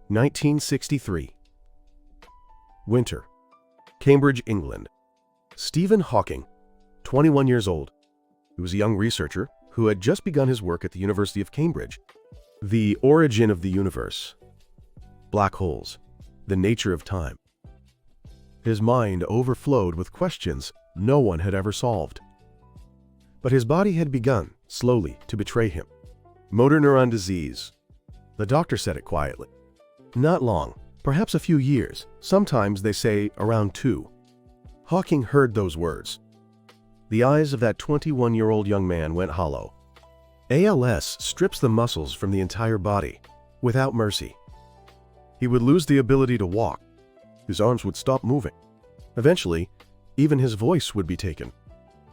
1963. Winter. Cambridge, England. Stephen Hawking, 21 years old. He was a young researcher who had just begun his work at the University of Cambridge. The origin of the universe. Black holes. The nature of time. His mind overflowed with questions no one had ever solved. But his body had begun, slowly, to betray him. Motor neuron disease. The doctor said it quietly. Not long, perhaps a few years, sometimes they say around 2. Hawking heard those words. The eyes of that 21-year-old young man went hollow. ALS strips the muscles from the entire body, without mercy. He would lose the ability to walk. His arms would stop moving. Eventually, even his voice would be taken.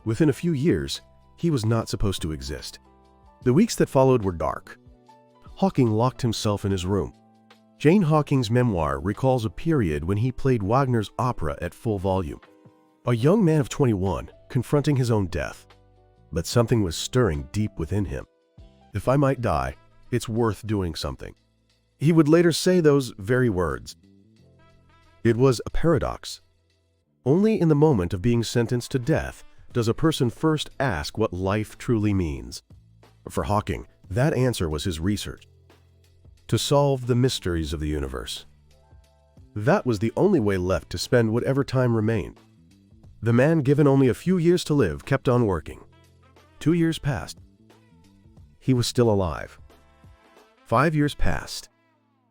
Within a few years, he was not supposed to exist. The weeks that followed were dark. Hawking locked himself in his room. Jane Hawking's memoir recalls a period when he played Wagner's opera at full volume. A young man of 21, confronting his own death. But something was stirring deep within him. If I might die, it's worth doing something. He would later say those very words. It was a paradox. Only in the moment of being sentenced to death does a person first ask what life truly means. For Hawking, that answer was his research. To solve the mysteries of the universe. That was the only way left to spend whatever time remained. The man, given only a few years to live, kept on working. 2 years passed. He was still alive. 5 years passed.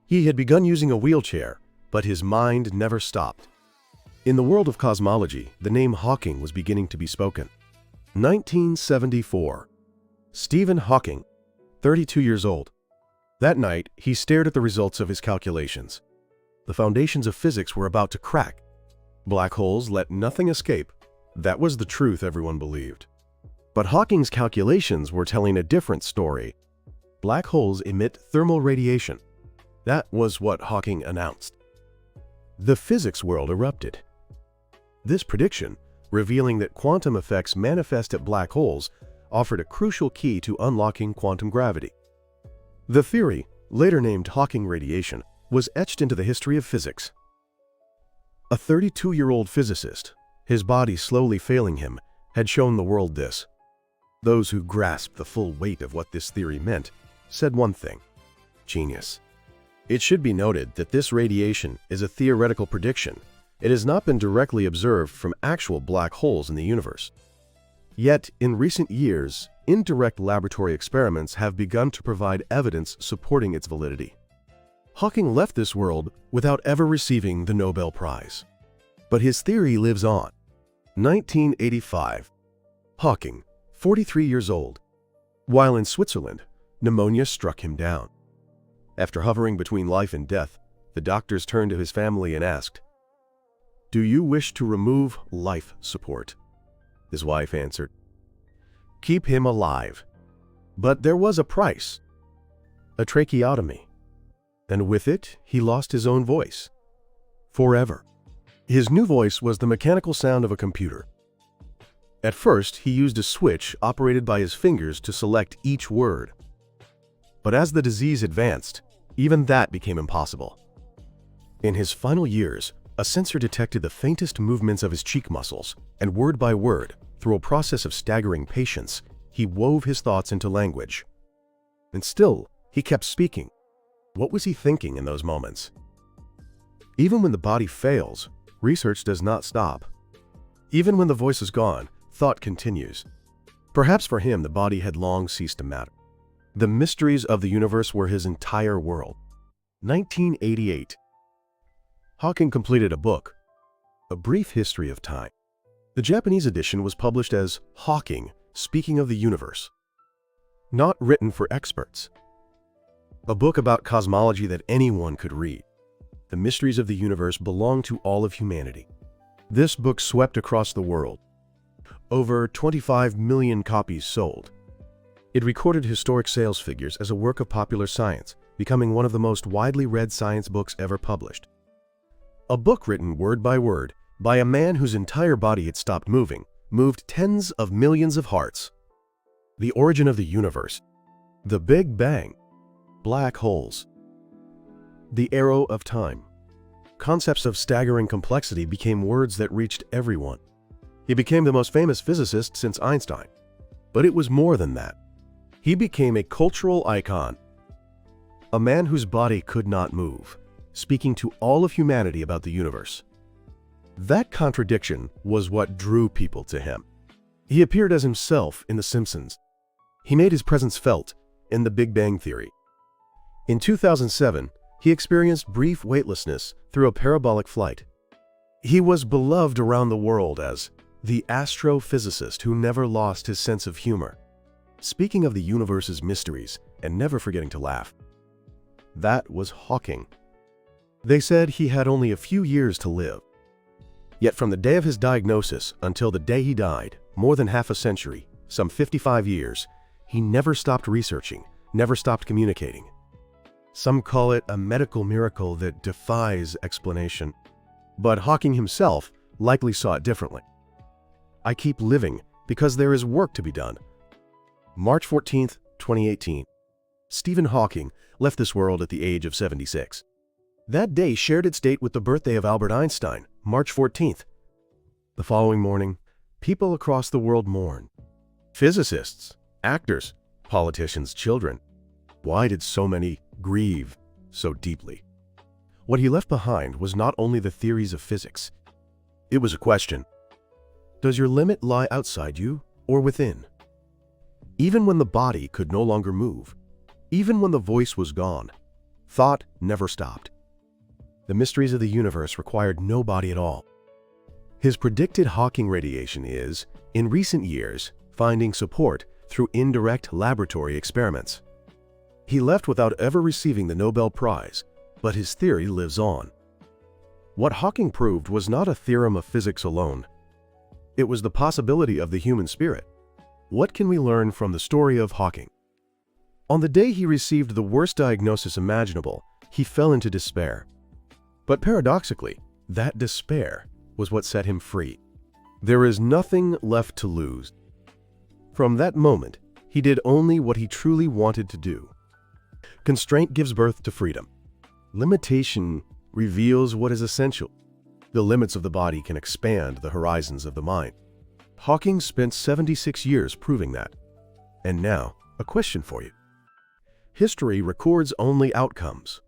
He had begun using a wheelchair, but his mind never stopped. In the world of cosmology, the name Hawking was beginning to be spoken. 1974. Stephen Hawking, 32 years old. That night, he stared at the results of his calculations. The foundations of physics were about to crack. Black holes let nothing escape. That was the truth everyone believed. But Hawking's calculations were telling a different story. Black holes emit thermal radiation. That was what Hawking announced. The physics world erupted. This prediction, revealing that quantum effects manifest at black holes, offered a crucial key to unlocking quantum gravity. The theory, later named Hawking radiation, was etched into the history of physics. A 32-year-old physicist, his body slowly failing him, had shown the world this. Those who grasped the full weight of what this theory meant said one thing: genius. It should be noted that this radiation is a theoretical prediction. It has not been directly observed from actual black holes in the universe. Yet, in recent years, indirect laboratory experiments have begun to provide evidence supporting its validity. Hawking left this world without ever receiving the Nobel Prize. But his theory lives on. 1985. Hawking, 43 years old. While in Switzerland, pneumonia struck him down. After hovering between life and death, the doctors turned to his family and asked, "Do you wish to remove life support?" His wife answered, "Keep him alive." But there was a price. A tracheotomy. And with it, he lost his own voice. Forever. His new voice was the mechanical sound of a computer. At first, he used a switch operated by his fingers to select each word. But as the disease advanced, even that became impossible. In his final years, a sensor detected the faintest movements of his cheek muscles, and word by word, through a process of staggering patience, he wove his thoughts into language. And still, he kept speaking. What was he thinking in those moments? Even when the body fails, research does not stop. Even when the voice is gone, thought continues. Perhaps for him, the body had long ceased to matter. The mysteries of the universe were his entire world. 1988. Hawking completed a book, A Brief History of Time. The Japanese edition was published as Hawking, Speaking of the Universe. Not written for experts. A book about cosmology that anyone could read. The mysteries of the universe belong to all of humanity. This book swept across the world. Over 25 million copies sold. It recorded historic sales figures as a work of popular science, becoming one of the most widely read science books ever published. A book written word by a man whose entire body had stopped moving, moved tens of millions of hearts. The origin of the universe. The Big Bang. Black holes. The arrow of time. Concepts of staggering complexity became words that reached everyone. He became the most famous physicist since Einstein. But it was more than that. He became a cultural icon. A man whose body could not move, speaking to all of humanity about the universe. That contradiction was what drew people to him. He appeared as himself in The Simpsons. He made his presence felt in The Big Bang Theory. In 2007, he experienced brief weightlessness through a parabolic flight. He was beloved around the world as the astrophysicist who never lost his sense of humor, speaking of the universe's mysteries and never forgetting to laugh. That was Hawking. They said he had only a few years to live. Yet from the day of his diagnosis until the day he died, more than half a century, some 55 years, he never stopped researching, never stopped communicating. Some call it a medical miracle that defies explanation. But Hawking himself likely saw it differently. I keep living because there is work to be done. March 14, 2018. Stephen Hawking left this world at the age of 76. That day shared its date with the birthday of Albert Einstein, March 14th. The following morning, people across the world mourn. Physicists, actors, politicians, children. Why did so many grieve so deeply? What he left behind was not only the theories of physics. It was a question. Does your limit lie outside you or within? Even when the body could no longer move, even when the voice was gone, thought never stopped. The mysteries of the universe required no body at all. His predicted Hawking radiation is, in recent years, finding support through indirect laboratory experiments. He left without ever receiving the Nobel Prize, but his theory lives on. What Hawking proved was not a theorem of physics alone. It was the possibility of the human spirit. What can we learn from the story of Hawking? On the day he received the worst diagnosis imaginable, he fell into despair. But paradoxically, that despair was what set him free. There is nothing left to lose. From that moment, he did only what he truly wanted to do. Constraint gives birth to freedom. Limitation reveals what is essential. The limits of the body can expand the horizons of the mind. Hawking spent 76 years proving that. And now, a question for you. History records only outcomes.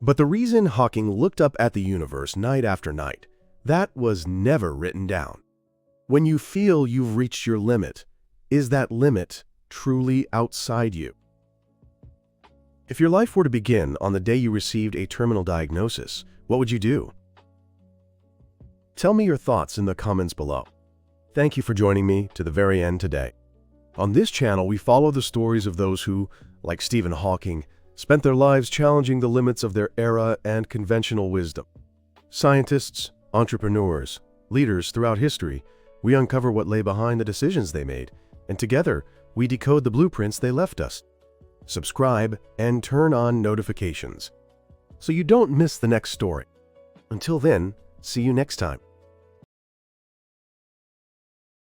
But the reason Hawking looked up at the universe night after night, that was never written down. When you feel you've reached your limit, is that limit truly outside you? If your life were to begin on the day you received a terminal diagnosis, what would you do? Tell me your thoughts in the comments below. Thank you for joining me to the very end today. On this channel, we follow the stories of those who, like Stephen Hawking, spent their lives challenging the limits of their era and conventional wisdom. Scientists, entrepreneurs, leaders throughout history, we uncover what lay behind the decisions they made, and together, we decode the blueprints they left us. Subscribe and turn on notifications so you don't miss the next story. Until then, see you next time.